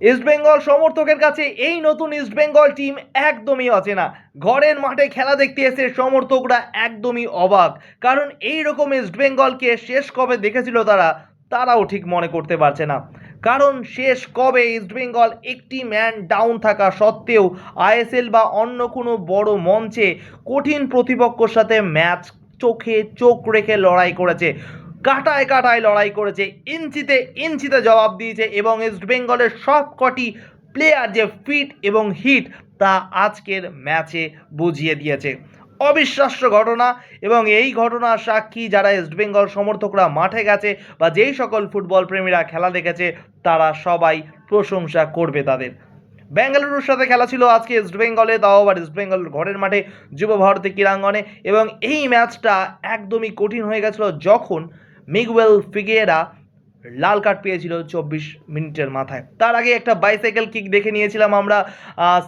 ইস্টবেঙ্গল সমর্থকের কাছে এই নতুন ইস্টবেঙ্গল টিম একদমই অচেনা। ঘরের মাঠে খেলা দেখতে এসে সমর্থকরা একদমই অবাক, কারণ এই রকম ইস্টবেঙ্গলকে শেষ কবে দেখেছিল তারাও ঠিক মনে করতে পারছে না। কারণ শেষ কবে ইস্টবেঙ্গল একটি ম্যান ডাউন থাকা সত্ত্বেও আইএসএল বা অন্য কোনো বড় মঞ্চে কঠিন প্রতিপক্ষর সাথে ম্যাচ চোখে চোখ রেখে লড়াই করেছে, কাটায় কাটায় লড়াই করেছে, ইঞ্চিতে ইঞ্চিতে জবাব দিয়েছে, এবং ইস্ট বেঙ্গলের সব কটি প্লেয়ার যে ফিট এবং হিট তা আজকের ম্যাচে বুঝিয়ে দিয়েছে। অবিশ্বাস্য ঘটনা, এবং এই ঘটনার সাক্ষী যারা ইস্ট বেঙ্গল সমর্থকরা মাঠে গেছে বা যেই সকল ফুটবল প্রেমীরা খেলা দেখেছে তারা সবাই প্রশংসা করবে তাদের। বেঙ্গালুরুর সাথে খেলা ছিল আজকে ইস্ট বেঙ্গলে, তাও আবার ইস্ট বেঙ্গল ঘরের মাঠে যুব ভারতী ক্রীড়াঙ্গনে, এবং এই ম্যাচটা একদমই কঠিন হয়ে গেছিল যখন মিগুয়েল ফিগেরা লাল কার্ড পেয়েছিল 24 মিনিটের মাথায়। তার আগে একটা বাইসাইকেল কিক দেখে নিয়েছিলাম আমরা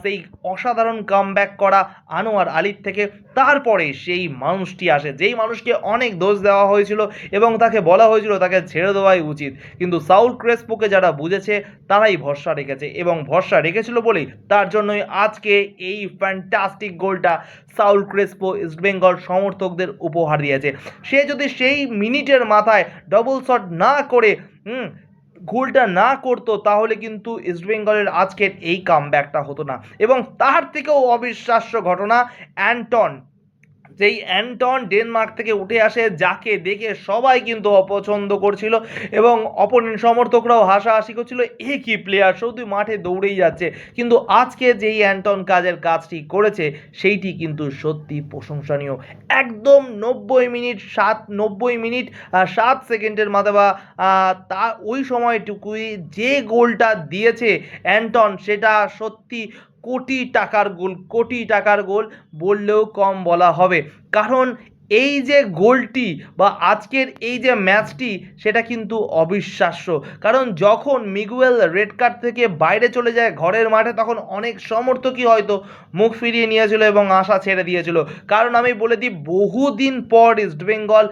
সেই অসাধারণ কামব্যাক করা আনোয়ার আলীর থেকে। তারপরে সেই মানুষটি আসে যেই মানুষকে অনেক দোষ দেওয়া হয়েছিল এবং তাকে বলা হয়েছিল তাকে ছেড়ে দেওয়াই উচিত, কিন্তু সাউল ক্রেসপোকে যারা বুঝেছে তারাই ভরসা রেখেছে, এবং ভরসা রেখেছিল বলেই তার জন্যই আজকে এই ফ্যান্টাস্টিক গোলটা সাউল ক্রেসপো ইস্টবেঙ্গল সমর্থকদের উপহার দিয়েছে। সে যদি সেই মিনিটের মাথায় ডবল শট না করে গোলটা না করতো তাহলে কিন্তু ইস্টবেঙ্গলের আজকের এই কামব্যাকটা হতো না। এবং তার থেকেও অবিশ্বাস্য ঘটনা, অ্যান্টন, যেই অ্যান্টন ডেনমার্ক থেকে উঠে আসে, যাকে দেখে সবাই কিন্তু অপছন্দ করছিল এবং অপোনেন্ট সমর্থকরাও হাসাহাসি করছিল, এ কি প্লেয়ার, শুধু মাঠে দৌড়েই যাচ্ছে। কিন্তু আজকে যেই অ্যান্টন কাজটি করেছে সেইটি কিন্তু সত্যি প্রশংসনীয়। একদম 90 মিনিট 7 সেকেন্ডের মাথায় বা তা ওই সময়টুকুই যে গোলটা দিয়েছে অ্যান্টন, সেটা সত্যি কোটি টাকার গোল, কোটি টাকার গোল বললেও কম বলা হবে। কারণ এই যে গোলটি বা আজকের এই যে ম্যাচটি সেটা কিন্তু অবিশ্বাস্য। কারণ যখন মিগুয়েল রেড কার্ড থেকে বাইরে চলে যায় ঘরের মাঠে, তখন অনেক সমর্থকই হয়তো মুখ ফিরিয়ে নিয়েছিল এবং আশা ছেড়ে দিয়েছিল। কারণ আমি বলে দিই, বহুদিন পর ইস্টবেঙ্গল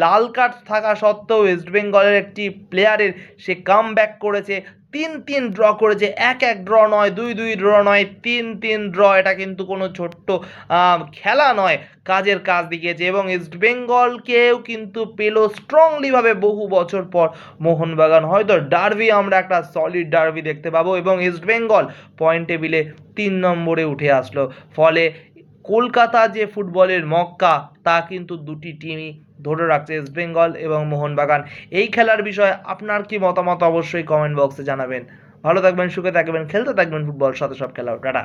লাল কার্ড থাকা সত্ত্বেও ইস্টবেঙ্গলের একটি প্লেয়ারের সে কামব্যাক করেছে, 3-3 ড্র করেছে, 1-1 ড্র নয়, 2-2 ড্র নয়, 3-3 ড্র। এটা কিন্তু কোনো ছোট্ট খেলা নয়, কাজের কাজ দেখিয়েছে, এবং ইস্টবেঙ্গলকেও কিন্তু পেল স্ট্রংলিভাবে বহু বছর পর মোহনবাগান। হয়তো ডার্বি আমরা একটা সলিড ডার্বি দেখতে পাবো, এবং ইস্টবেঙ্গল পয়েন্ট টেবিলে 3 নম্বরে উঠে আসলো। ফলে কলকাতা যে ফুটবলের মক্কা তা কিন্তু দুটি টিমই ধরে রাখছে, ইস্টবেঙ্গল এবং মোহনবাগান। এই খেলার বিষয়ে আপনার কি মতামত অবশ্যই কমেন্ট বক্সে জানাবেন। ভালো থাকবেন, সুখে থাকবেন, খেলতে থাকবেন ফুটবল, সাথে সব খেলা। টাটা।